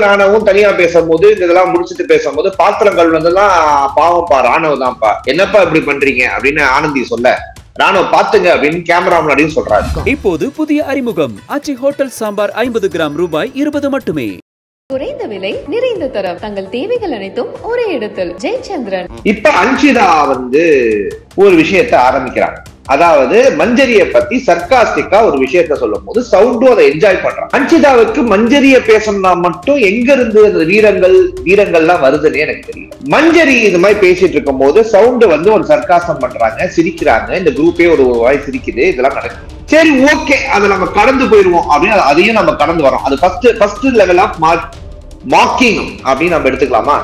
ராணவும் தனியா பேசும்போது இதெல்லாம் முடிச்சுட்டு பேசும்போது பாத்திரங்கள் வந்தெல்லாம் பாவம்ப்பா ராணவ் தான்ப்பா, என்னப்பா இப்படி பண்றீங்க அப்படின்னு ஆனந்தி சொல்ல, ராணவ் பாத்துங்க அப்படின்னு கேமரா முன்னாடியும் சொல்றாரு. இப்போது புதிய அறிமுகம் ஆச்சி ஹோட்டல் சாம்பார் 50 கிராம் ரூபாய் 20 மட்டுமே. குறைந்த விலை நிறைந்த தரம், தங்கள் தேவைகள் அனைத்தும் ஒரே இடத்தில். ஜெயச்சந்திரன். இப்ப அன்ஷிதா ஒரு விஷயத்தை ஆரம்பிக்கிறாங்க. அதாவது மஞ்சரிய பத்தி சர்க்காஸ்டிக்கா ஒரு விஷயத்த சொல்லும் போது சவுண்டும் அதை என்ஜாய் பண்றான். அன்ஷிதாவுக்கு மஞ்சரிய பேசணும்னா மட்டும் எங்க இருந்து அந்த வீரங்கள்லாம் வருதுன்னு எனக்கு தெரியும். மஞ்சரி இது மாதிரி பேசிட்டு இருக்கும் போது சவுண்ட் ஒரு சர்க்காசம் பண்றாங்க, சிரிக்கிறாங்க, இந்த குரூப்பே ஒரு வாய் சிரிக்குது, இதெல்லாம் நடக்குது. சரி ஓகே, அதை நம்ம கடந்து போயிருவோம் அப்படின்னு அதையும் நம்ம கடந்து வரோம். அது ஃபர்ஸ்ட் லெவல் ஆஃப் மாக்கிங் அப்படின்னு நம்ம எடுத்துக்கலாமா,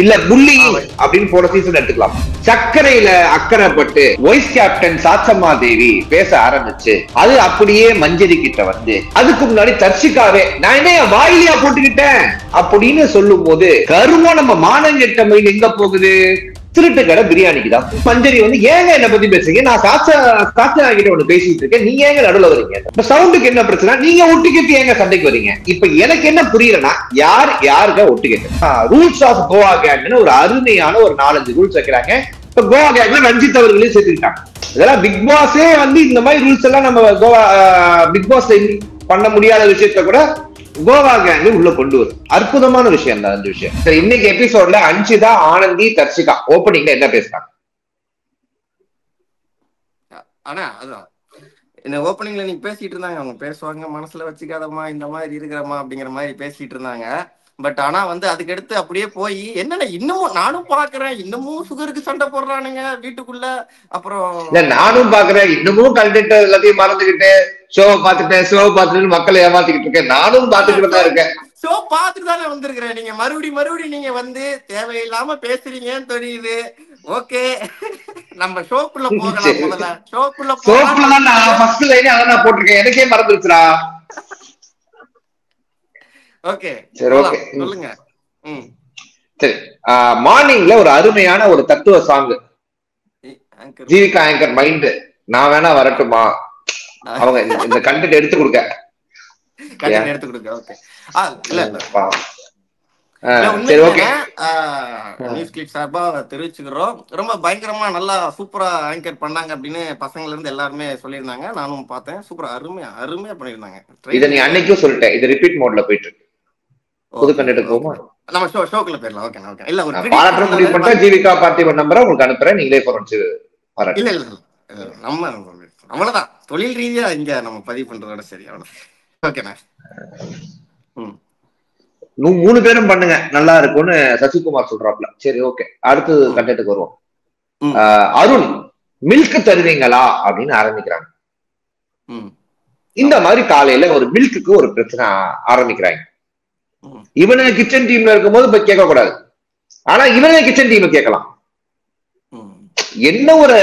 இல்ல புல்லிங் அப்படின்னு போன சீசன் எடுத்துக்கலாம். சர்க்கரையில அக்கறைப்பட்டு வைஸ் கேப்டன் சாச்சம்மா தேவி பேச ஆரம்பிச்சு அது அப்படியே மஞ்சரி கிட்ட அதுக்கு முன்னாடி தர்ஷிகாவே நான் என்ன வாயிலியா போட்டுக்கிட்டேன் அப்படின்னு சொல்லும் போது கருமோ நம்ம மானங்கெட்ட மயில் எங்க போகுது, திருட்டு கடை பிரியாணிக்கு தான். மஞ்சரி ஏங்க என்ன பத்தி பேசுறீங்க, நான் சாச்சா கிட்ட ஒண்ணு பேசிட்டு இருக்கேன், நீங்க ஏங்க நடுவுல வரீங்க, இப்ப சவுண்டுக்கு என்ன பிரச்சனை, நீங்க ஒட்டுக்கேட்டு ஏங்க சண்டைக்கு வரீங்க. இப்ப எனக்கு என்ன புரியலன்னா யாருக்கா ஒட்டுக்கேட்டு ரூல்ஸ் ஆஃப் கோவா கேங்னு ஒரு அருமையான ஒரு 4-5 ரூல்ஸ் வைக்கிறாங்க. இப்ப கோவா கேங்ல ரஞ்சித் அவர்களையும் சேர்த்துக்கிட்டாங்க. இதெல்லாம் பிக் பாஸே இந்த மாதிரி ரூல்ஸ் எல்லாம் நம்ம கோவா பிக் பாஸ் பண்ண முடியாத விஷயத்த கூட கோவா கேங் உள்ள கொண்டு வரும். அற்புதமான விஷயம் தான் அந்த விஷயம். சரி, இன்னைக்கு எபிசோட்ல அன்ஷிதா, ஆனந்தி, தர்ஷிகா ஓப்பனிங்ல என்ன பேசுறாங்க? ஆனா அதான் என்ன ஓப்பனிங்ல நீங்க பேசிட்டு இருந்தாங்க, அவங்க பேசுவாங்க மனசுல வச்சுக்காதமா இந்த மாதிரி இருக்கிறமா அப்படிங்கிற மாதிரி பேசிட்டு இருந்தாங்க. பட் ஆனா அதுக்கு எடுத்து அப்படியே போய் என்னன்னா இன்னமும் நானும் பாக்குறேன், இன்னமும் சுகருக்கு சண்டை போடுறானுங்க வீட்டுக்குள்ள. அப்புறம் நானும் பாக்குறேன், இன்னமும் கண்டென்ட் எல்லாத்தையும் மறந்துகிட்டு ஷோ பார்த்துட்டு மக்களை ஏமாத்திக்கிட்டு இருக்கேன். நானும் பாத்துக்கிட்டு தான் இருக்கேன், ஷோ பார்த்துட்டு தானே வந்திருக்கிறேன். நீங்க மறுபடியும் நீங்க தேவையில்லாம பேசுறீங்கன்னு தெரியுது. ஓகே, நம்ம ஷோக்குள்ள போகலாம். முதல்ல ஷோக்குள்ள ஃபர்ஸ்ட் லைனே அத நான் போட்டுருக்கேன், எனக்கே மறந்துருச்சுடா. ஓகே சரி, ஓகே சொல்லுங்க. சரி, மார்னிங்ல ஒரு அருமையான ஒரு தத்துவ சாங் ஜீவிகா ஆங்கர் மைண்ட், நான் வேணா வரட்டுமா, அவங்க இந்த கண்டென்ட் எடுத்து கொடுக்க. ஓகே இல்ல சரி, ஓகே நியூஸ் கிளிக் சார்பா தெரிவிச்சுக்கிறோம். ரொம்ப பயங்கரமா நல்லா சூப்பரா ஆங்கர் பண்ணாங்க அப்படின்னு பசங்கள்ல இருந்து எல்லாருமே சொல்லியிருந்தாங்க. நானும் பார்த்தேன், சூப்பரா அருமையா பண்ணிருந்தாங்க. இதை நீ அன்னைக்கும் சொல்லிட்டேன், இது ரிப்பீட் மோட்ல போயிட்டு இருக்கு. புது கண்டென்ட் போகுமா, நம்ம ஷோக்குள்ள போயிடலாம். Okay okay. இல்ல ஒரு பாராட்ட முடிவு பண்ணிட்டா ஜீவிகா பார்த்திபன் நம்பரை உங்களுக்கு அனுப்புறேன், நீங்களே போறச்சு பாராட்டு. இல்ல நம்ம அவ்வளவுதான், தொழில் ரீதியா இங்க நம்ம பதிவு பண்றதோட சரி, அவ்வளவு. ஓகேண்ணா. 3 பேரும் பண்ணுங்க, நல்லா இருக்கும்னு சசிகுமார் சொல்றாப்ல. சரி, ஓகே, அடுத்து கண்டென்ட்டுக்கு வருவோம். அருண் மில்க் தருவீங்களா அப்படின்னு ஆரம்பிக்கிறாங்க. இந்த மாதிரி காலையில ஒரு மில்க்கு ஒரு பிரச்சனை ஆரம்பிக்கிறாங்க. இவனு கிச்சன் டீம்ல இருக்கும் போது இப்ப கேட்க கூடாது, ஆனா இவனே கிச்சன் டீம் கேட்கலாம். என்ன ஒரு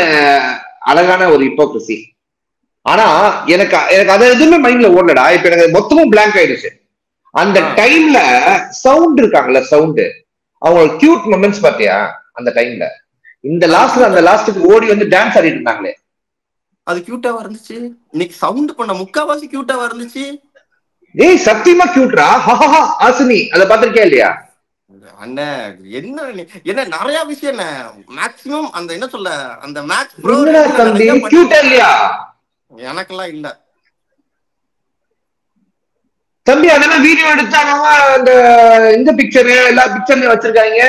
அழகான ஒரு ஹிப்போக்ரசி. ஆனா எனக்கு அது எதுவுமே மைண்ட்ல ஓடலடா. இப்ப எனக்கு மொத்தமும் பிளாங்க் ஆயிடுச்சு. அந்த டைம்ல சவுண்ட் இருக்காங்கல்ல, சவுண்ட் அவங்க கியூட் மொமெண்ட்ஸ் பாத்தியா அந்த டைம்ல? இந்த லாஸ்ட்டுக்கு ஓடி டான்ஸ் ஆடிட்டு இருந்தாங்களே, அது கியூட்டாவா இருந்துச்சு. இன்னைக்கு சவுண்ட் பண்ண முக்காவாசி கியூட்டாவா இருந்துச்சு. ஏய் சத்தியமா கியூட்ரா. ஆசினி அத பாத்திருக்கியா இல்லையா? அண்ணன் என்ன நிறைய விஷயம் மேக்ஸிமம் அந்த என்ன சொல்ல அந்த மேக்ஸ் ப்ரோ கியூட்டா இல்லையா? எனக்கெல்லாம் இல்ல தம்பி, அதெல்லாம் வீடியோ எடுத்தாங்க. அந்த இந்த பிக்சர் எல்லா பிக்சர்லயும் வச்சிருக்காங்க.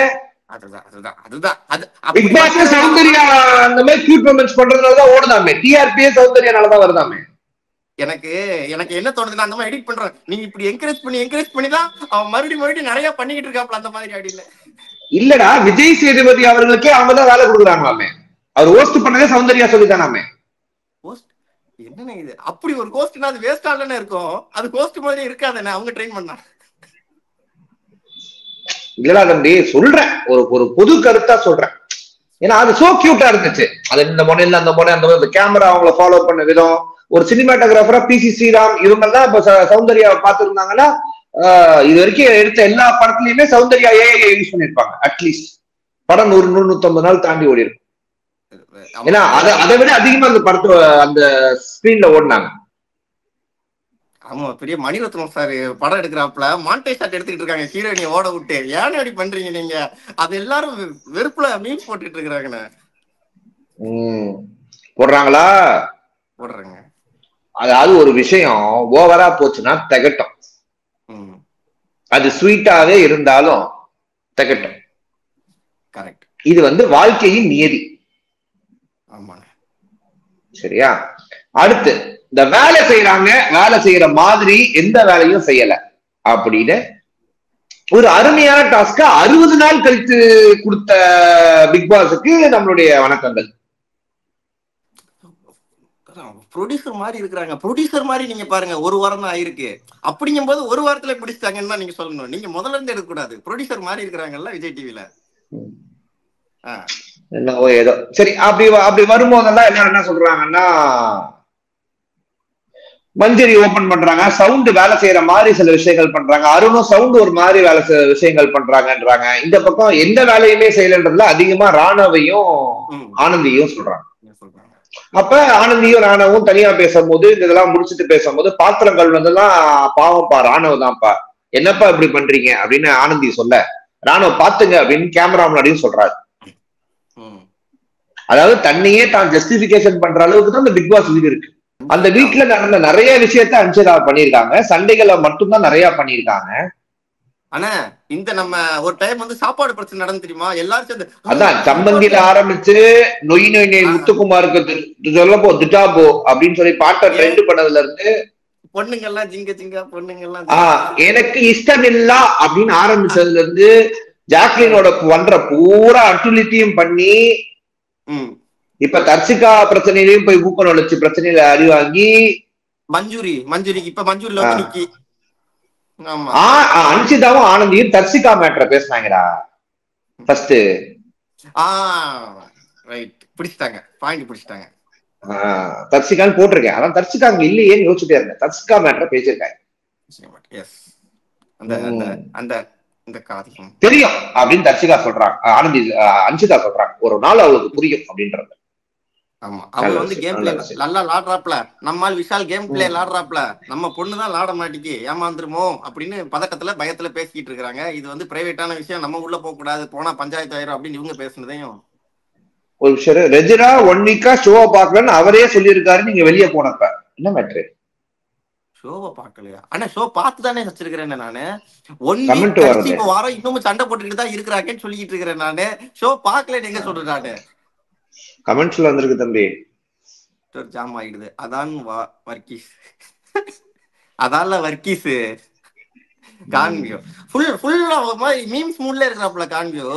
பிக் பாஸ்ல சௌந்தர்யா அந்த மாதிரி கியூட் மொமெண்ட்ஸ் பண்றதுனாலதான் ஓடுதாமே, டிஆர்பியே சௌந்தர்யானாலதான் வருதாமே. எனக்கு என்ன தோணுதுன்னா, அந்த மாதிரி எடிட் பண்றாங்க, நீங்க இப்படி என்கரேஜ் பண்ணி தான் அவன் மறுபடியும் நிறைய பண்ணிக்கிட்டு இருக்காப்ல அந்த மாதிரி அடியில. இல்லடா, விஜய் சேதுபதி அவர்களுக்கே அவங்கதான் வேலை கொடுக்குறாங்களாமே. அவர் ஹோஸ்ட் பண்ணதே சௌந்தர்யா சொல்லிதானாமே. என்னன்னு இது அப்படி ஒரு கோஸ்ட்னா அது வேஸ்டா இல்லைன்னு இருக்கும். அது கோஸ்ட் மாதிரி இருக்காதுன்னு அவங்க ட்ரெயின் பண்ணா. இல்லடா தம்பி, சொல்றேன், ஒரு பொது கருத்தா சொல்றேன். ஏன்னா அது சோ கியூட்டா இருந்துச்சு. அது இந்த மொனையில அந்த மொனை அந்த கேமரா அவங்களை ஃபாலோ பண்ண விதம், ஒரு சினிமாட்டோகிராஃபரா பிசி ஸ்ரீராம் இவங்கெல்லாம் இப்ப சௌந்தர்யாவை பார்த்திருந்தாங்கன்னா இது வரைக்கும் எடுத்த எல்லா படத்துலயுமே சௌந்தர்யா ஏஐ யூஸ் பண்ணிருப்பாங்க. அட்லீஸ்ட் படம் 100-150 நாள் தாண்டி ஓடி இருக்கும். ஏன்னா அதை விட அதிகமா அந்த படத்தை அந்த ஸ்கிரீன்ல ஓடினாங்க. ஆமா, பெரிய மணிரத்னம் சார் படம் எடுக்கிறாப்புல மாண்டே ஷாட் எடுத்துக்கிட்டு இருக்காங்க ஹீரோயினியை ஓட விட்டு. ஏன்னு அப்படி பண்றீங்க நீங்க? அது எல்லாரும் வெறுப்புல மீன் போட்டுட்டு இருக்கிறாங்கண்ணே. போடுறாங்களா? போடுறாங்க. அதாவது ஒரு விஷயம் ஓவரா போச்சுன்னா திகட்டும். அது ஸ்வீட்டாவே இருந்தாலும் திகட்டும். கரெக்ட். இது வாழ்க்கையின் நியதி. ஆமாண்ணே. சரியா? அடுத்து இந்த வேலை செய்யறாங்க, வேலை செய்யற மாதிரி எந்த வேலையும் செய்யல அப்படின்னு ஒரு அருமையான டாஸ்க 60 நாள் கழித்து கொடுத்த பிக் பாஸுக்கு நம்மளுடைய வணக்கங்கள். ப்ரொடியூசர் மாதிரி இருக்கிறாங்க. ப்ரொடியூசர் மாதிரி நீங்க பாருங்க, ஒரு வாரம் தான் ஆயிருக்கு. அப்படிங்கும் போது ஒரு வாரத்துல பிடிச்சிட்டாங்கன்னு தான் நீங்க சொல்லணும். நீங்க முதல்ல இருந்து எடுக்க கூடாது. ப்ரொடியூசர் மாதிரி இருக்கிறாங்கல்ல விஜய் டிவில. என்னவோ ஏதோ சரி. அப்படி வரும்போதெல்லாம் என்ன சொல்றாங்கன்னா, மஞ்சரி ஓபன் பண்றாங்க, சவுண்ட் வேலை செய்யற மாதிரி சில விஷயங்கள் பண்றாங்க. அருணும் சவுண்ட் ஒரு மாதிரி வேலை விஷயங்கள் பண்றாங்கன்றாங்க. இந்த பக்கம் எந்த வேலையுமே செய்யலன்றதுல அதிகமா ராணவையும் ஆனந்தியும் சொல்றாங்க. அப்ப ஆனந்தியும் ராணவும் தனியா பேசும்போது இதெல்லாம் முடிச்சுட்டு பேசும்போது பாத்திரங்கள் பாவம்ப்பா ராணவ் தான்ப்பா, என்னப்பா இப்படி பண்றீங்க அப்படின்னு ஆனந்தி சொல்ல, ராணவ் பாத்துங்க அப்படின்னு கேமரா முன்னாடியும் சொல்றாரு. அதாவது தன்னையே தான் ஜஸ்டிபிகேஷன் பண்ற அளவுக்கு தான் அந்த பிக் பாஸ் வீடு இருக்கு. அந்த வீட்டுல நடந்த நிறைய விஷயத்த அன்ஷிதா பண்ணிருக்காங்க. சண்டைகளை மட்டும்தான் நிறைய பண்ணிருக்காங்க. ஆனா இந்த நம்ம ஒரு டைம் சாப்பாடு பிரச்சனை நடந்து தெரியுமா? எல்லாரும் சேர்ந்து அதான் சம்பந்தியில ஆரம்பிச்சு நொய் நொய் நொய் முத்துக்குமாருக்கு சொல்லப்போ துட்டாபோ அப்படின்னு சொல்லி பாட்டை ட்ரெண்ட் பண்ணதுல இருந்து பொண்ணுங்கெல்லாம் ஜிங்க ஜிங்கா பொண்ணுங்கெல்லாம் எனக்கு இஷ்டம் இல்ல அப்படின்னு ஆரம்பிச்சதுல இருந்து ஜாக்லினோட பண்ற பூரா அட்டுலிட்டியும் பண்ணி இப்ப தர்சிகா பிரச்சனையிலையும் போய் ஊக்க நுழைச்சு பிரச்சனையில அடி வாங்கி மஞ்சுரிக்கு இப்ப மஞ்சூரில நிக்கி. அன்ஷிதாவும் ஆனந்தியும் தர்சிகா மேட்டரை பேசினாங்கடா ஃபர்ஸ்ட். ரைட், பிடிச்சிட்டாங்க, பாயிண்ட் பிடிச்சிட்டாங்க. தர்சிகான்னு போட்டிருக்கேன். அதான் தர்சிகா அங்க இல்லையேன்னு யோசிச்சுட்டே இருந்தேன். தர்சிகா மேட்டரை பேசியிருக்காங்க. தெரியும் அப்படின்னு தர்சிகா சொல்றாங்க, ஆனந்தி அன்ஷிதா சொல்றாங்க. ஒரு நாள் அவளுக்கு புரியும் அப்படின்றது. ஆமா, அவங்க கேம் பிளே நல்லா லாடுறாப்ல. நம்மால் விஷால் கேம் பிளே லாடுறாப்ல. நம்ம பொண்ணுதான் லாட மாட்டிக்கு ஏமாந்துருமோ அப்படின்னு பதட்டத்துல பயத்துல பேசிக்கிட்டு இருக்காங்க. இது பிரைவேட்டான விஷயம், நம்ம உள்ள போக கூடாது, போனா பஞ்சாயத்து ஆயிரும் அப்படின்னு இவங்க பேசுனதையும் ஒரு விஷயம். ரெஜினா 1 வீக்கா ஷோவை பாக்கலன்னு அவரே சொல்லியிருக்காரு. நீங்க வெளியே போனப்ப என்ன மேட்ரு? ஷோவை பாக்கலையா? ஆனா ஷோ பார்த்துதானே வச்சிருக்கிறேன் நானு. 1 வீக் கழிச்சு இப்ப வாரம் இன்னும் சண்டை போட்டுக்கிட்டு தான் இருக்கிறாங்கன்னு சொல்லிக்கிட்டு இருக்கிறேன் நானு. ஷோ பாக்கலன்னு எங்க சொல்றேன் நானு? கமெண்ட்ஸ்ல வந்திருக்கு தம்பி. ஜாம் ஆயிடுது. அதான் வர்க்கீஸ் அதான்ல வர்க்கீஸ் கான்வியோ ஃபுல்லா மீம்ஸ் மூட்ல இருக்கிறாப்ல கான்வியோ.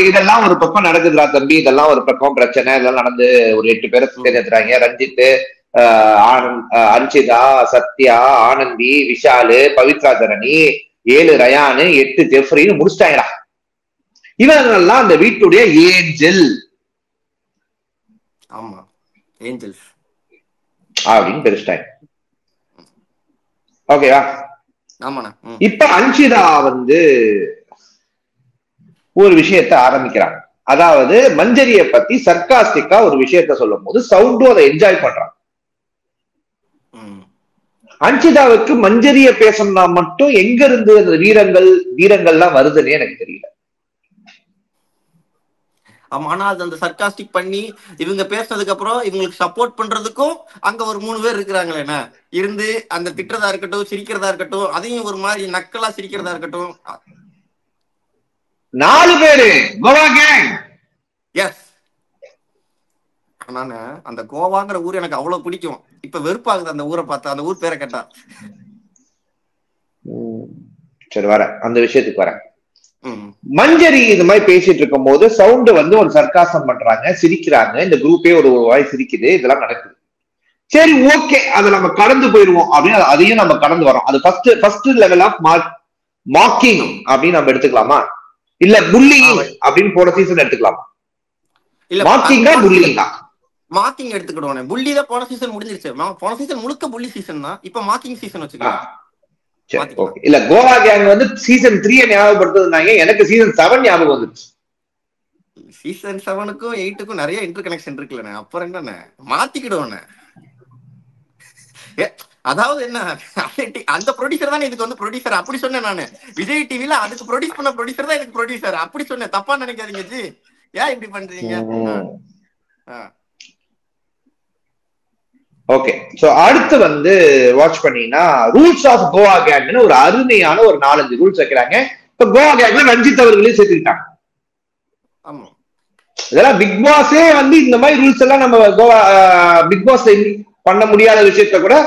இதெல்லாம் ஒரு பக்கம் நடக்குதுடா தம்பி. இதெல்லாம் ஒரு பக்கம் பிரச்சனை. இதெல்லாம் நடந்து ஒரு 8 பேரை தேர்ந்தெடுத்துறாங்க. ரஞ்சித், அன்ஷிதா, சத்யா, ஆனந்தி, விஷாலு, பவித்ரா தரணி, 7 ரயானு, 8 ஜெஃப்ரின்னு முடிச்சிட்டாங்கடா. இவங்கெல்லாம் அந்த வீட்டுடைய ஏஞ்சல். ஆமா, ஏஞ்சல்ஸ் அப்படின்னு பிரிச்சிட்டாங்க. ஓகேவா? இப்ப அன்ஷிதா ஒரு விஷயத்த ஆரம்பிக்கிறாங்க. அதாவது மஞ்சரிய பத்தி சர்க்காஸ்டிக்கா ஒரு விஷயத்த சொல்லும் போது சவுண்டும் அதை என்ஜாய் பண்றாங்க. அன்ஷிதாவுக்கு மஞ்சரிய பேசணும்னா மட்டும் எங்க இருந்து அந்த வீரங்கள்லாம் வருதுன்னு எனக்கு தெரியல. ஆனா அது அந்த சர்க்காஸ்டிக் பண்ணி இவங்க பேசினதுக்கு அப்புறம் இவங்களுக்கு சப்போர்ட் பண்றதுக்கும் அங்க ஒரு 3 பேர் இருக்கிறாங்களே இருந்து அந்த திட்டுறதா இருக்கட்டும், சிரிக்கிறதா இருக்கட்டும், அதையும் ஒரு மாதிரி நக்கலா சிரிக்கிறதா இருக்கட்டும். 4 பேரு கோவா கேங். எஸ். ஆனா அந்த கோவாங்கிற ஊர் எனக்கு அவ்வளவு பிடிக்கும். இப்ப வெறுப்பாகுது அந்த ஊரை பார்த்தா, அந்த ஊர் பேரை கேட்டா. சரி, வரேன் அந்த விஷயத்துக்கு வரேன். மஞ்சரி இது மாதிரி பேசிட்டு இருக்கும் போது சவுண்ட் ஒரு சர்க்காசம் பண்றாங்க, சிரிக்கிறாங்க. இந்த குரூப்பே ஒரு வாய் சிரிக்குது. இதெல்லாம் நடக்குது. சரி, ஓகே, அதை நம்ம கடந்து போயிருவோம் அப்படின்னு அதையும் நம்ம கடந்து வரோம். அது ஃபர்ஸ்ட் லெவல் ஆஃப் மாக்கிங் அப்படின்னு நம்ம எடுத்துக்கலாமா? இல்ல புல்லிங் அப்படின்னு போன சீசன் எடுத்துக்கலாமா? இல்ல மாக்கிங்கா புல்லிங்கா? மாக்கிங் எடுத்துக்கிடுவோம். புல்லி தான் போன சீசன் முடிஞ்சிருச்சு. போன சீசன் முழுக்க புல்லி சீசன் தான். இப்ப மாக்கிங் சீசன் வச்சுக்கலாம். இல்ல, கோவா கேங் சீசன் 3 ஞாபகப்படுத்துனாங்க. எனக்கு சீசன் 7 ஞாபகம் வந்துச்சு. சீசன் 7க்கும் 8க்கும் நிறைய இன்டர் கனெக்ஷன் இருக்குல்ல. அப்புறம் என்னன்னு மாத்திக்கிடுவோம். அதாவது என்ன, அந்த ப்ரொடியூசர் தான் இதுக்கு வந்து ப்ரொடியூசர் அப்படி சொன்னேன் நானு. விஜய் டிவில அதுக்கு ப்ரொடியூஸ் பண்ண ப்ரொடியூசர் தான் இதுக்கு ப்ரொடியூசர் அப்படி சொன்னேன். தப்பா நினைக்காதீங்க ஜி, ஏன் இப்படி பண்றீங்க? ஓகே, சோ அடுத்து வந்து வாட்ச் பண்ணீங்கன்னா ரூல்ஸ் ஆஃப் கோவா கேங்னு ஒரு அருமையான ஒரு 4-5 ரூல்ஸ் வைக்கிறாங்க. இப்ப கோவா கேங்ல ரஞ்சித் அவர்களையும் சேர்த்துக்கிட்டாங்க. ஆமா, இதெல்லாம் பிக் பாஸே வந்து இந்த மாதிரி ரூல்ஸ் எல்லாம் நம்ம கோவா பிக் பாஸ் பண்ண முடியாத விஷயத்த கூட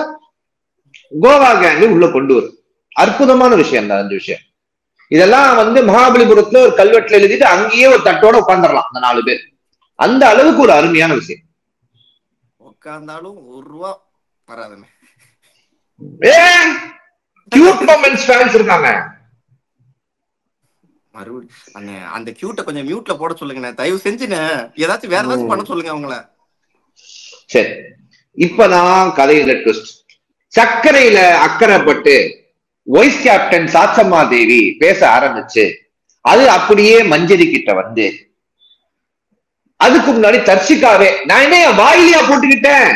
கோவா கேங் உள்ள கொண்டு வரும். அற்புதமான விஷயம் தான் அந்த விஷயம். இதெல்லாம் வந்து மகாபலிபுரத்துல ஒரு கல்வெட்டுல எழுதிட்டு அங்கேயே ஒரு தட்டோட உட்காந்துடலாம் அந்த 4 பேர். அந்த அளவுக்கு ஒரு அருமையான விஷயம். உட்கார்ந்தாலும் ₹1 வராதுன்னு இருக்காங்க. மறுபடியும் அந்த கியூட்ட கொஞ்சம் மியூட்ல போட சொல்லுங்க, தயவு செஞ்சுன்னு. ஏதாச்சும் வேற ஏதாச்சும் பண்ண சொல்லுங்க அவங்கள. சரி, இப்பதான் கதையில ட்விஸ்ட். சர்க்கரையில அக்கறைப்பட்டு வைஸ் கேப்டன் சாச்சம்மா தேவி பேச ஆரம்பிச்சு அது அப்படியே மஞ்சரி கிட்ட வந்து அதுக்கு முன்னாடி தர்ஷிகாவே நான் என்ன வாயிலியா போட்டுக்கிட்டேன்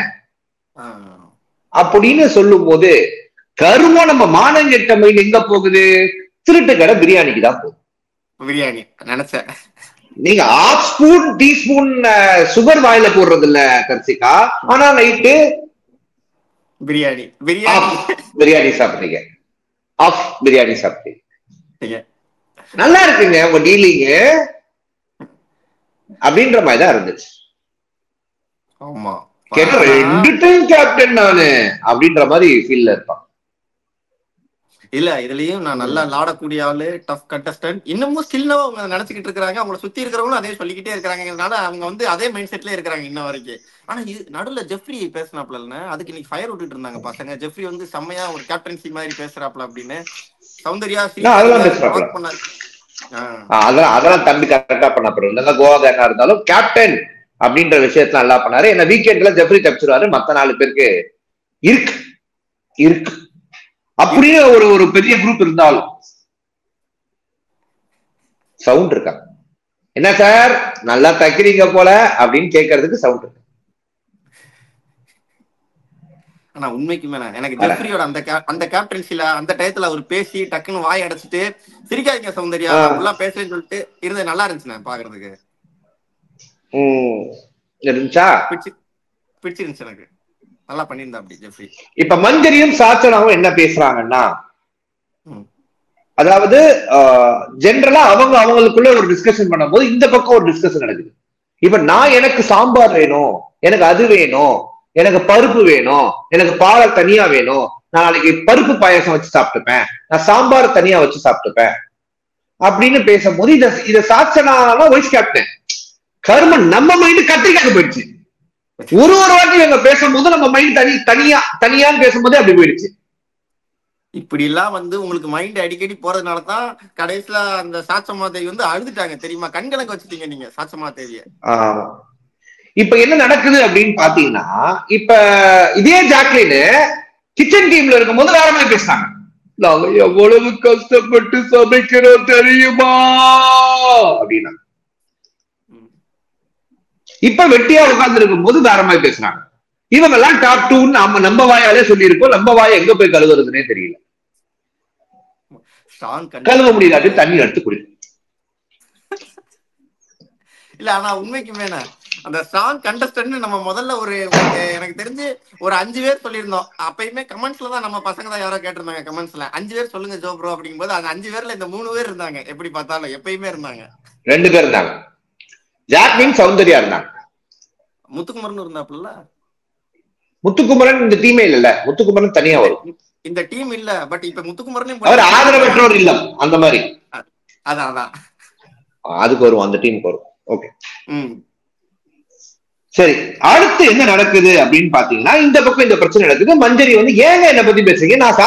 அப்படின்னு சொல்லும் போது கருமம் நம்ம மானங்கெட்ட மைண்ட் எங்க போகுது? திருட்டு கடை பிரியாணிக்கு தான் போகுது. பிரியாணி நினைச்சேன் நீங்க ஆஃப் ஸ்பூன் டீஸ்பூன் சுகர் வாயில போடுறது இல்ல தர்ஷிகா, ஆனா நைட்டு பிரியாணி பிரியாணி சாப்பிடுறீங்க. ஆஃப் பிரியாணி சாப்பிட்டீங்க. நல்லா இருக்குங்க உங்க டீலிங் அப்படின்ற மாதிரி தான் இருந்துச்சு. ஆமா, கேட்ட 2 டைம் கேப்டன் நானு அப்படின்ற மாதிரி ஃபீல்ல இருப்பான். இல்ல இதுலயும் நான் நல்லா லாடக்கூடிய ஆளு, டஃப் கண்டஸ்டன்ட், இன்னமும் ஸ்டில் அவங்க நினைச்சுக்கிட்டு இருக்காங்க. அவங்கள சுத்தி இருக்கிறவங்களும் அதே சொல்லிக்கிட்டே இருக்காங்கனால அவங்க வந்து அதே மைண்ட் செட்ல இருக்காங்க இன்ன வரைக்கும். ஆனா இது நடுவுல ஜெஃப்ரி பேசினாப்ல, அதுக்கு இன்னைக்கு ஃபயர் விட்டுட்டு இருந்தாங்க பசங்க. ஜெஃப்ரி வந்து செம்மையா ஒரு கேப்டன்சி மாதிரி பேசுறாப்ல அப்படின்னு. சௌந்தர்யா பண்ணாரு. அதெல்லாம் தம்பி கரெக்டா பண்ண போறோம். கோவா கேங்கா இருந்தாலும் கேப்டன் அப்படின்ற விஷயத்துல நல்லா பண்ணாரு. என்ன வீக்கெண்ட்ல ஜெஃப்ரி தப்பிச்சிருவாரு, மத்த 4 பேருக்கு இருக்கு இருக்கு அப்படியே ஒரு பெரிய குரூப் இருந்தாலும் சவுண்ட் இருக்கா? என்ன சார் நல்லா தைக்கிறீங்க போல அப்படின்னு கேட்கறதுக்கு சவுண்ட் இருக்கு. ஆனா உண்மைக்குமே எனக்கு ஜெஃப்ரியோட அந்த கேப்டன்சில அந்த டயத்துல அவர் பேசி டக்குன்னு வாய் அடைச்சிட்டு சிரிக்காதீங்க சௌந்தர்யா ஃபுல்லா பேசுறேன்னு சொல்லிட்டு இருந்தது நல்லா இருந்துச்சு பாக்குறதுக்கு. இருந்துச்சா? பிடிச்சிருந்துச்சு எனக்கு, நல்லா பண்ணியிருந்தா அப்படி ஜெஃப்ரி. இப்ப மஞ்சரியும் சாச்சனாவும் என்ன பேசுறாங்கன்னா, அதாவது ஜென்ரலா அவங்களுக்குள்ள ஒரு டிஸ்கஷன் பண்ணும்போது இந்த பக்கம் ஒரு டிஸ்கஷன் நடக்குது. இப்ப நான் எனக்கு சாம்பார் வேணும், எனக்கு அது வேணும், எனக்கு பருப்பு வேணும், எனக்கு பால் தனியா வேணும், நான் நாளைக்கு பருப்பு பாயசம் வச்சு சாப்பிட்டுப்பேன், நான் சாம்பார் தனியா வச்சு சாப்பிட்டுப்பேன் அப்படின்னு பேசும்போது இத சாச்சனானா வைஸ் கேப்டன் கருமன் நம்ம மைண்ட் கத்திரிக்காக போயிடுச்சு. ஒரு வாட்டி இவங்க பேசும்போது நம்ம மைண்ட் தனியான்னு பேசும்போது அப்படி போயிடுச்சு. இப்படி எல்லாம் வந்து உங்களுக்கு மைண்ட் அடிக்கடி போறதுனாலதான் கடைசியில அந்த சாச்சம்மா தேவி வந்து அழுதுட்டாங்க தெரியுமா? கண்கணக்கு வச்சுட்டீங்க நீங்க சாச்சம்மா தேவிய. இப்ப என்ன நடக்குது அப்படின்னு பாத்தீங்கன்னா, இப்ப இதே ஜாக்லின் கிச்சன் டீம்ல இருக்கும்போது வேற மாதிரி பேசினாங்க. நாங்க எவ்வளவு கஷ்டப்பட்டு சமைக்கிறோம் தெரியுமா அப்படின்னா. இப்ப வெட்டியா உட்கார்ந்து இருக்கும் போது வேற மாதிரி பேசுறாங்க. இவங்க எல்லாம் டாப் 2 நம்ம வாயாலே சொல்லியிருக்கோம். நம்ம வாயை எங்க போய் கழுவுறதுன்னே தெரியல. கழுவ முடியாது, தண்ணி எடுத்து குடி. இல்ல ஆனா உண்மைக்குமே அந்த ஸ்ட்ராங் கண்டஸ்டன்ட் நம்ம முதல்ல எனக்கு தெரிஞ்சு ஒரு 5 பேர் சொல்லியிருந்தோம். அப்பயுமே கமெண்ட்ஸ்ல தான் நம்ம பசங்க தான் யாரோ கேட்டிருந்தாங்க கமெண்ட்ஸ்ல 5 பேர் சொல்லுங்க ஜோ ப்ரோ அப்படிங்கும்போது அந்த 5 பேர்ல இந்த 3 பேர் இருந்தாங்க. எப்படி பார்த்தாலும் எப்பயுமே இருந்தாங்க. 2 பேர் இருந்தாங்க. ஜாக்லின், சௌந்தர்யா இருந்தாங்க. முத்துக்குமரன் இருந்தாப்ல. முத்துக்குமரன் இந்த டீமே இல்ல. முத்துக்குமரன் தனியா வரும். இந்த டீம் இல்ல, பட் இப்ப முத்துக்குமரனையும் அவர் ஆதரவற்றோர் இல்லம் அந்த மாதிரி. அதான் அதுக்கு வரும், அந்த டீமுக்கு வரும். ஓகே சரி, அடுத்து என்ன நடக்குது அப்படின்னு பாத்தீங்கன்னா, இந்த பக்கம் இந்த பிரச்சனை நடக்குது. மஞ்சரி வந்து ஏங்க என்ன பத்தி பேசுறீங்க, நான்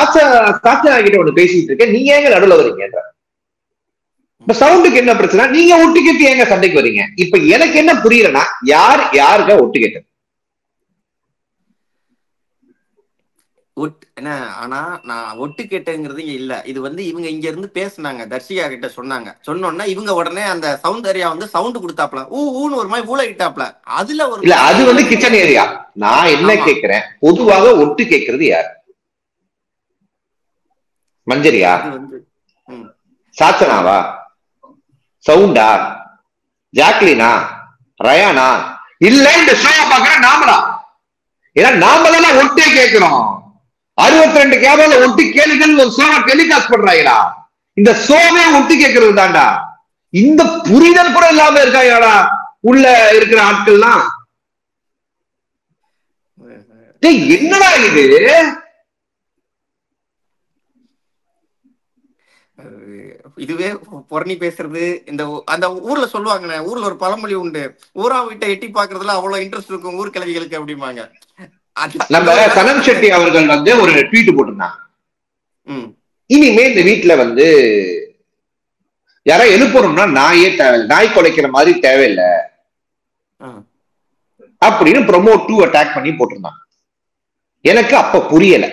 சாச்சனா கிட்ட ஒண்ணு பேசிட்டு இருக்கேன், நீங்க ஏங்க நடுவில் வரீங்க. இப்ப சவுண்டுக்கு என்ன பிரச்சனை, நீங்க ஒட்டுக்கேட்டு ஏங்க சண்டைக்கு வரீங்க. இப்ப எனக்கு என்ன புரியலன்னா, யாருக்கா ஒட்டுக்கேட்டு என்ன ஆனா நான் ஒட்டு கேட்டேங்கிறது இங்க இல்ல. இது வந்து இவங்க இங்க இருந்து பேசுனாங்க, தர்ஷிகா கிட்ட சொன்னாங்க. சொன்னோன்னா இவங்க உடனே அந்த சௌந்தர்யா வந்து சவுண்ட் கொடுத்தாப்ல, ஊன்னு ஒரு மாதிரி ஊழகிட்டாப்ல. அதுல ஒரு இல்ல அது வந்து கிச்சன் ஏரியா. நான் என்ன ஆமா. கேக்குறேன், பொதுவாக ஒட்டு கேட்கறது யார்? மஞ்சரியா? அது வந்து சாச்சனாவா? சவுண்டா? ஜாக்லினா? ரயானா? இல்ல இந்த ஷோவை பாக்குற நாமளா? ஏன்னா நாம தானே ஒட்டே கேட்கிறோம். 62 கேமரால ஒட்டி கேளுகள் ஒரு ஷோவை டெலிகாஸ்ட் பண்றாங்களா? இந்த ஷோவே ஒட்டி கேட்கறது தாண்டா. இந்த புரிதல் கூட இல்லாம இருக்காங்கடா உள்ள இருக்கிற ஆட்கள்லாம். என்னடா இது? இதுவே பொறணி பேசுறது. இந்த அந்த ஊர்ல சொல்லுவாங்க, ஊர்ல ஒரு பழமொழி உண்டு, ஊரா வீட்டை எட்டி பாக்குறதுல அவ்வளவு இன்ட்ரெஸ்ட் இருக்கும் ஊர் கிழவிகளுக்கு அப்படிம்பாங்க. நம்ம சனம் செட்டி அவர்கள் வந்து ஒரு ட்வீட் போட்டிருந்தாங்க, இனிமே இந்த வீட்டுல வந்து யாரா எழுப்பணும்னா நாயே நாய் குலைக்கிற மாதிரி தேவையில்லை அப்படின்னு ப்ரோமோட் 2 அட்டாக் பண்ணி போட்டிருந்தாங்க. எனக்கு அப்ப புரியல,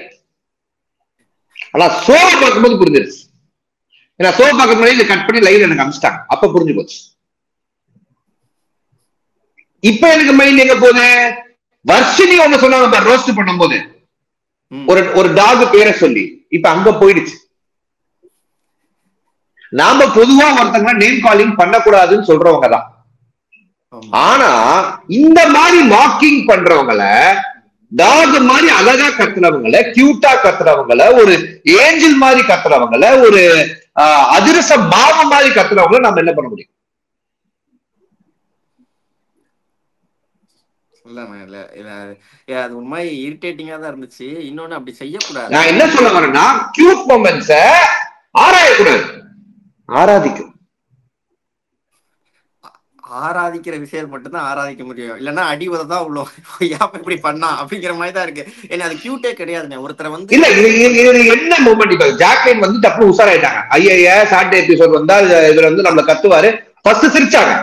ஆனா சோவை பார்க்கும்போது புரிஞ்சிருச்சு. ஏன்னா சோவை பார்க்க முன்னாடி கட் பண்ணி லைவ் எனக்கு அனுப்பிச்சிட்டாங்க, அப்ப புரிஞ்சு போச்சு. இப்ப எனக்கு மைண்ட் எங்க போகுது, வர்ஷினி ஒண்ணு சொன்னாங்க ரோஸ்ட் பண்ணும் போது ஒரு டாக் பேரை சொல்லி, இப்ப அங்க போயிடுச்சு. நாம பொதுவா ஒருத்தங்க நேம் காலிங் பண்ணக்கூடாதுன்னு சொல்றவங்க தான். ஆனா இந்த மாதிரி மாக்கிங் பண்றவங்கள, டாக் மாதிரி அழகா கத்துறவங்கள, கியூட்டா கத்துறவங்கள, ஒரு ஏஞ்சல் மாதிரி கத்துறவங்கள, ஒரு அதிரச மாவு மாதிரி கத்துறவங்கள நம்ம என்ன பண்ண முடியும்? அது ஒரு மாதிரி இரிட்டேட்டிங்கா தான் இருந்துச்சு. இன்னொன்னு அப்படி செய்யக்கூடாது. நான் என்ன சொல்ல வரேன்னா, கியூட் மொமெண்ட்ஸ ஆராயக்கூடாது, ஆராதிக்கும். ஆராதிக்கிற விஷயம் மட்டும்தான் ஆராதிக்க முடியும், இல்லன்னா அடி உததான் உள்ள இப்படி பண்ணா அப்படிங்கிற மாதிரி தான் இருக்கு. ஏன்னா அது கியூட்டே கிடையாதுங்க. ஒருத்தரை வந்து இல்ல இது என்ன மூமெண்ட், இப்ப ஜாக்லின் வந்து தப்பு உஷாராயிட்டாங்க. ஐயா சாட்டர்டே எபிசோட் வந்தா இதுல வந்து நம்மள கத்துவாரு, ஃபர்ஸ்ட் சிரிச்சாங்க.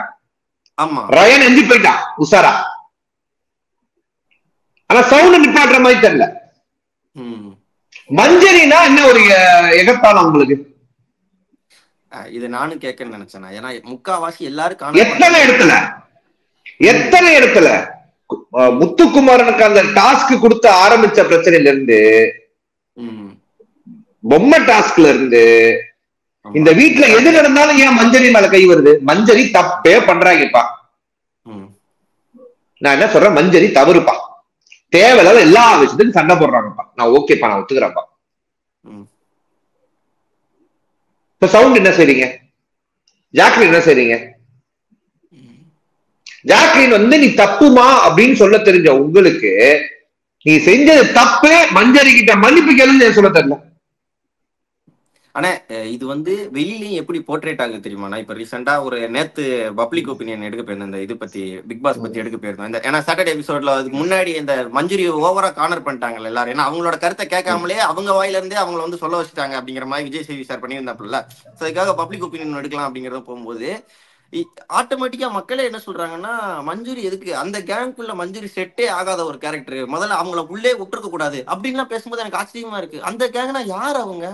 ஆமா, ரயன் எஞ்சி போயிட்டான் உஷாரா. ஆனா சவுண்ட் நிப்பாட்டுற மாதிரி தெரியல. மஞ்சரினா என்ன ஒரு எகத்தானம் உங்களுக்கு? இது நானும் கேட்கன்னு நினைச்சேன். ஏன்னா முக்காவாசி எல்லாரும் எத்தனை இடத்துல முத்துக்குமாரனுக்கு அந்த டாஸ்க் கொடுத்து ஆரம்பிச்ச பிரச்சனையில இருந்து, பொம்மை டாஸ்க்ல இருந்து, இந்த வீட்டுல எது நடந்தாலும் ஏன் மஞ்சரி மேல கை வருது? மஞ்சரி தப்பே பண்றாங்கப்பா. நான் என்ன சொல்றேன், மஞ்சரி தவறுப்பா, தேவையில்லாத எல்லா விஷயத்துக்கும் சண்டை போடுறாங்கப்பா. நான் ஓகேப்பா, நான் ஒத்துக்கிறேன்ப்பா. இப்ப சவுண்ட் என்ன செய்றீங்க? ஜாக்லின் என்ன செய்றீங்க? ஜாக்லின் வந்து நீ தப்புமா அப்படின்னு சொல்ல தெரிஞ்ச உங்களுக்கு, நீ செஞ்சது தப்பு, மஞ்சரி கிட்ட மன்னிப்பு கேளுன்னு சொல்ல தெரியல. ஆனா இது வந்து வெளியிலயும் எப்படி போர்ட்ரேட் ஆகுது தெரியுமா? இப்ப ரீசெண்டா ஒரு நேத்து பப்ளிக் ஒப்பீனியன் எடுக்க போயிருந்தேன், இந்த இது பத்தி, பிக் பாஸ் பத்தி எடுக்க போயிருந்தேன். ஏன்னா சாட்டர்டே எபிசோட்ல அதுக்கு முன்னாடி இந்த மஞ்சுரி ஓவரா கார்னர் பண்ணிட்டாங்க எல்லாரும். ஏன்னா அவங்களோட கருத்தை கேட்காமலே அவங்க வாயில இருந்தே அவங்கள வந்து சொல்ல வச்சுட்டாங்க அப்படிங்கிற மாதிரி விஜய் சேவி சார் பண்ணியிருந்தாப்புல. அதுக்காக பப்ளிக் ஒப்பீனியன் எடுக்கலாம் அப்படிங்கறத போகும்போது ஆட்டோமேட்டிக்கா மக்களே என்ன சொல்றாங்கன்னா, மஞ்சுரி எதுக்கு அந்த கேங்குள்ள, மஞ்சுரி செட்டே ஆகாத ஒரு கேரக்டர், முதல்ல அவங்கள உள்ளே விட்டுருக்க கூடாது அப்படின்லாம் பேசும்போது எனக்கு ஆச்சரியமா இருக்கு. அந்த கேங்னா யார் அவங்க?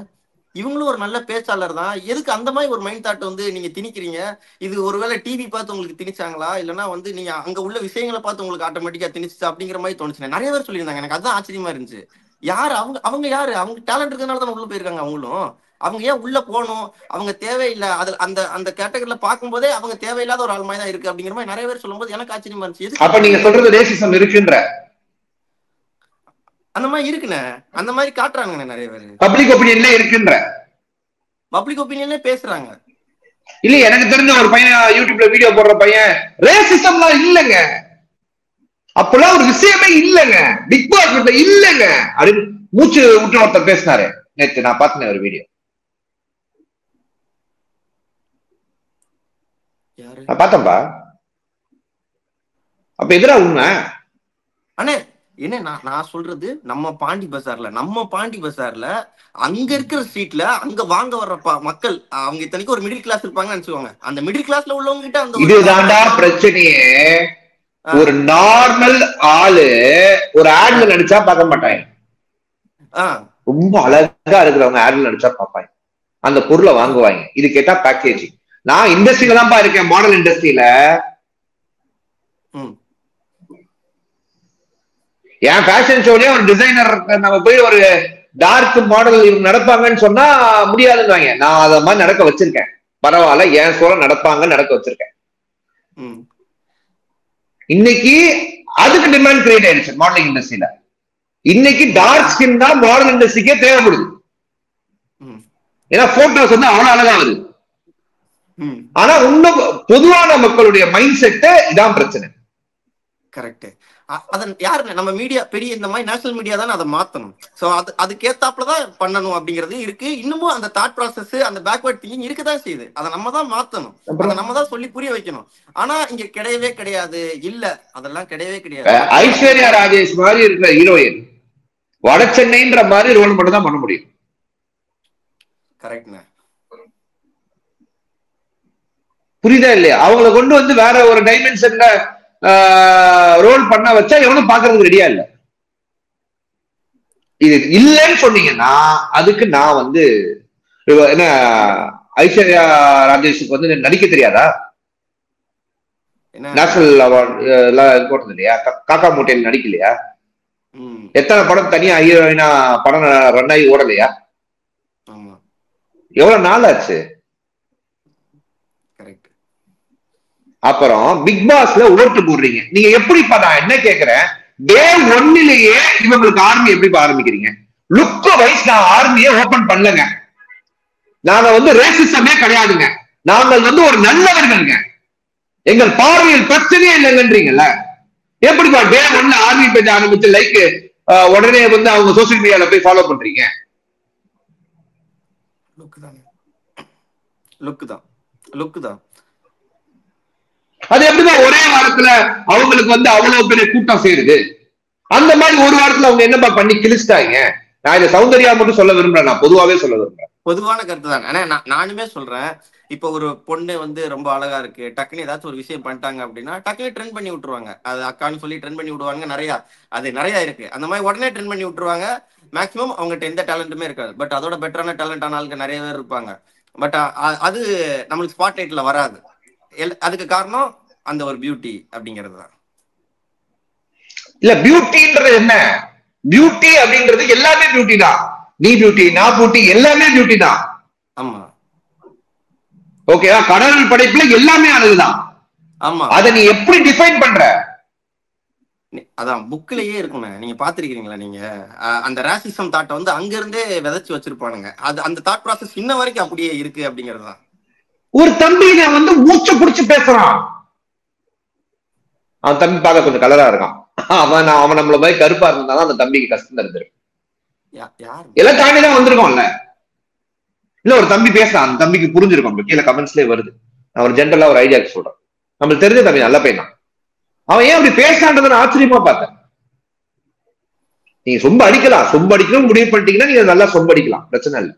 இவங்களும் ஒரு நல்ல பேச்சாளர் தான், எதுக்கு அந்த மாதிரி ஒரு மைண்ட் தாட் வந்து நீங்க திணிக்கிறீங்க? இது ஒருவேளை டிவி பார்த்து உங்களுக்கு திணிச்சாங்களா, இல்லைன்னா வந்து நீங்க அங்க உள்ள விஷயங்களை பார்த்து உங்களுக்கு ஆட்டோமேட்டிக்கா திணிச்சு அப்படிங்கிற மாதிரி தோணுச்சு. நிறைய பேர் சொல்லியிருந்தாங்க, எனக்கு அதுதான் ஆச்சரியமா இருந்துச்சு. யாரு அவங்க? அவங்க யாரு? அவங்க டேலண்ட் இருக்கனால தான் உள்ள போயிருக்காங்க. அவங்களும் அவங்க ஏன் உள்ள போகணும்? அவங்க தேவையில்லை. அதுல அந்த அந்த கேட்டகரியில பார்க்கும்போதே அவங்க தேவையில்லாத ஒரு ஆள் மாதிரி தான் இருக்கு அப்படிங்கிற மாதிரி நிறைய பேர் சொல்லும்போது எனக்கு ஆச்சரியமா இருந்துச்சு. அப்ப நீங்க சொல்றது ரேசிசம் இருக்குன்ற அந்த மாதிரி இருக்குண்ணே, அந்த மாதிரி காட்டுறாங்க நிறைய பேர். பப்ளிக் ஒப்பீனியன்ல இருக்குன்ற, பப்ளிக் ஒப்பீனியன்ல பேசுறாங்க. இல்ல எனக்கு தெரிஞ்ச ஒரு பையன் யூடியூப்ல வீடியோ போடுற பையன், ரேசிசம்லாம் இல்லங்க, அப்பெல்லாம் ஒரு விஷயமே இல்லங்க, பிக் பாஸ் கிட்ட இல்லங்க அப்படின்னு மூச்சு விட்டு ஒருத்தர் பேசினாரு நேத்து. நான் பார்த்தேன் ஒரு வீடியோ, பார்த்தம்பா. அப்ப எதிரா உண்மை அண்ணே. என்ன நான் சொல்றது, நம்ம பாண்டி பசார்ல அங்க இருக்கிற ஸ்ட்ரீட்ல அங்க வாங்க வர்ற மக்கள், அவங்க இத்தனைக்கு ஒரு மிடில் கிளாஸ் இருப்பாங்கன்னு நினைச்சுவாங்க. அந்த மிடில் கிளாஸ்ல உள்ளவங்க கிட்ட அந்த இதுதான்டா பிரச்சனையே. ஒரு நார்மல் ஆளு ஒரு ஆட்ல நடிச்சா பார்க்க மாட்டாங்க. ரொம்ப அழகா இருக்கிறவங்க ஆட்ல நடிச்சா பார்ப்பாங்க, அந்த பொருளை வாங்குவாங்க. இது கேட்டா பேக்கேஜிங். நான் இண்டஸ்ட்ரியில தான்ப்பா இருக்கேன், மாடல் இண்டஸ்ட்ரியில. என் ஃபேஷன் ஷோலயே ஒரு டிசைனர் நம்ம போய் ஒரு டார்க் மாடல் இவங்க நடப்பாங்கன்னு சொன்னா முடியாதுன்னு நான் அத மாதிரி நடக்க வச்சிருக்கேன். பரவாயில்ல, என் ஷோல நடக்க வச்சிருக்கேன். இன்னைக்கு அதுக்கு டிமாண்ட் கிரியேட் ஆயிடுச்சு மாடலிங் இண்டஸ்ட்ரியில. இன்னைக்கு டார்க் ஸ்கின் தான் மாடல் இண்டஸ்ட்ரிக்கே தேவைப்படுது. ஏன்னா போட்டோஸ் வந்து அவ்வளவு அழகா வருது. ஆனா இன்னும் பொதுவான மக்களுடைய மைண்ட் செட் இதான் பிரச்சனை. கரெக்ட். அதன் யாரு நம்ம மீடியா, பெரிய இந்த மாதிரி நேஷனல் மீடியா தானே அதை மாத்தணும். சோ அதுக்கேத்தாப்புலதான் பண்ணணும் அப்படிங்கிறது இருக்கு. இன்னமும் அந்த தாட் ப்ராசஸ், அந்த பேக்வர்ட் திங்கிங் இருக்குதான் செய்யுது. அதை நம்ம தான் மாத்தணும், அதை நம்ம தான் சொல்லி புரிய வைக்கணும். ஆனா இங்க கிடையவே கிடையாது. இல்ல, அதெல்லாம் கிடையவே கிடையாது. ஐஸ்வர்யா ராஜேஷ் மாதிரி இருக்கிற ஹீரோயின் வட சென்னைன்ற மாதிரி ரோல் மட்டும் தான் பண்ண முடியும். கரெக்ட்ண்ணே. புரியுதா இல்லையா? அவங்களை கொண்டு வந்து வேற ஒரு டைமென்ஷன்ல ரோல் பண்ண வச்சா எவனும் பாக்குறதுக்கு ரெடியா இல்ல. இது இல்லைன்னு சொன்னீங்கன்னா அதுக்கு நான் வந்து என்ன, ஐஸ்வர்யா ராஜேஷுக்கு வந்து நடிக்க தெரியாதா? நேஷனல் அவார்டு எல்லாம் போட்டது இல்லையா? காக்கா மூட்டையில் நடிக்கலையா? எத்தனை படம் தனியா ஹீரோயினா படம் ரன் ஆகி ஓடலையா? எவ்வளவு நாள் ஆச்சு? அப்புறம் பிக் பாஸ்ல உடட்டு போடுறீங்க நீங்க. எப்படிப்பா, நான் என்ன கேக்குறேன், டே ஒன்னிலேயே இவங்களுக்கு ஆர்மி எப்படி ஆரம்பிக்கிறீங்க? லுக் வைஸ் நான் ஆர்மியை ஓபன் பண்ணலங்க. நாங்க வந்து ரேசிசமே கிடையாதுங்க, நாங்கள் வந்து ஒரு நல்லவர்களுங்க, எங்கள் பார்வையில் பிரச்சனையே இல்லைங்கன்றீங்கல்ல. எப்படிப்பா டே ஒன்ல ஆர்மி பேஜ் ஆரம்பிச்சு லைக் உடனே வந்து அவங்க சோசியல் மீடியால போய் ஃபாலோ பண்றீங்க? லுக் தான். அது எப்படிதான் ஒரே வாரத்துல அவங்களுக்கு வந்து அவ்வளவு பெரிய கூட்டம் சேருது? அந்த மாதிரி ஒரு வாரத்துல அவங்க என்னப்பா பண்ணி கிழிச்சிட்டாங்க? நான் இதை சௌந்தர்யா மட்டும் சொல்ல விரும்புறேன், நான் பொதுவாவே சொல்ல விரும்புறேன். பொதுவான கருத்து தான். ஆனா நானுமே சொல்றேன், இப்ப ஒரு பொண்ணு வந்து ரொம்ப அழகா இருக்கு, டக்குன்னு ஏதாச்சும் ஒரு விஷயம் பண்ணிட்டாங்க அப்படின்னா டக்குன்னு ட்ரெண்ட் பண்ணி விட்டுருவாங்க. அது அக்கான்னு சொல்லி ட்ரெண்ட் பண்ணி விடுவாங்க. நிறைய இருக்கு அந்த மாதிரி. உடனே ட்ரெண்ட் பண்ணி விட்டுருவாங்க. மேக்ஸிமம் அவங்ககிட்ட எந்த டேலண்ட்டுமே இருக்காது. பட் அதோட பெட்டரான டேலண்டான ஆளுக்கு நிறைய பேர் இருப்பாங்க. பட் அது நம்மளுக்கு ஸ்பாட் லைட்ல வராது. அதுக்கு காரணம் அந்த ஒரு பியூட்டி அப்படிங்கிறது தான். இல்ல, பியூட்டின்றது என்ன? பியூட்டி அப்படின்றது எல்லாமே பியூட்டி தான். நீ பியூட்டி, நான் பியூட்டி, எல்லாமே பியூட்டி தான். ஆமா, ஓகேவா? கடவுள் படைப்புல எல்லாமே அழகுதான். ஆமா, அதை நீ எப்படி டிஃபைன் பண்ற? அதான் புக்லயே இருக்குங்க. நீங்க பாத்திருக்கீங்களா? நீங்க அந்த ராசிசம் தாட்டை வந்து அங்க இருந்தே விதைச்சு வச்சிருப்பானுங்க. அது அந்த தாட் ப்ராசஸ் இன்ன வரைக்கும் அப்படியே இருக்கு அப்படிங்கிறது தான். ஒரு தம்பி வந்து மூச்சு புடிச்சு பேசுறான். அவன் தம்பி பார்க்க கொஞ்சம் கலரா இருக்கான். அவன் நம்மள மாதிரி கருப்பா இருந்தாலும் அந்த தம்பிக்கு கஷ்டம் இருந்திருக்கு. எல்லாம் தாண்டிதான் வந்திருக்கோம்ல. இல்ல, ஒரு தம்பி பேசுறான், அந்த தம்பிக்கு புரிஞ்சிருக்கும். கீழே கமெண்ட்ஸ்லயே வருது. நான் ஒரு ஜென்ரலா ஒரு ஐடியாக்கு சொல்றேன். நம்மளுக்கு தெரிஞ்ச தம்பி நல்ல பையன். அவன் ஏன் அப்படி பேசான்றதை ஆச்சரியமா பார்த்தேன். நீங்க சொம்ப அடிக்கலாம், சொம்ப அடிக்கணும் முடிவு பண்ணிட்டீங்கன்னா நீங்க நல்லா சொம்ப அடிக்கலாம், பிரச்சனை இல்லை.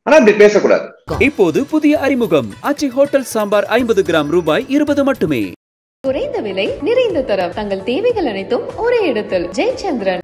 ஆனா இப்படி பேசக்கூடாது. இப்போது புதிய அறிமுகம் ஆச்சி ஹோட்டல் சாம்பார் 50 கிராம் ரூபாய் 20 மட்டுமே. குறைந்த விலை, நிறைந்த தரம், தங்கள் தேவைகள் அனைத்தும் ஒரே இடத்தில். ஜெயச்சந்திரன்.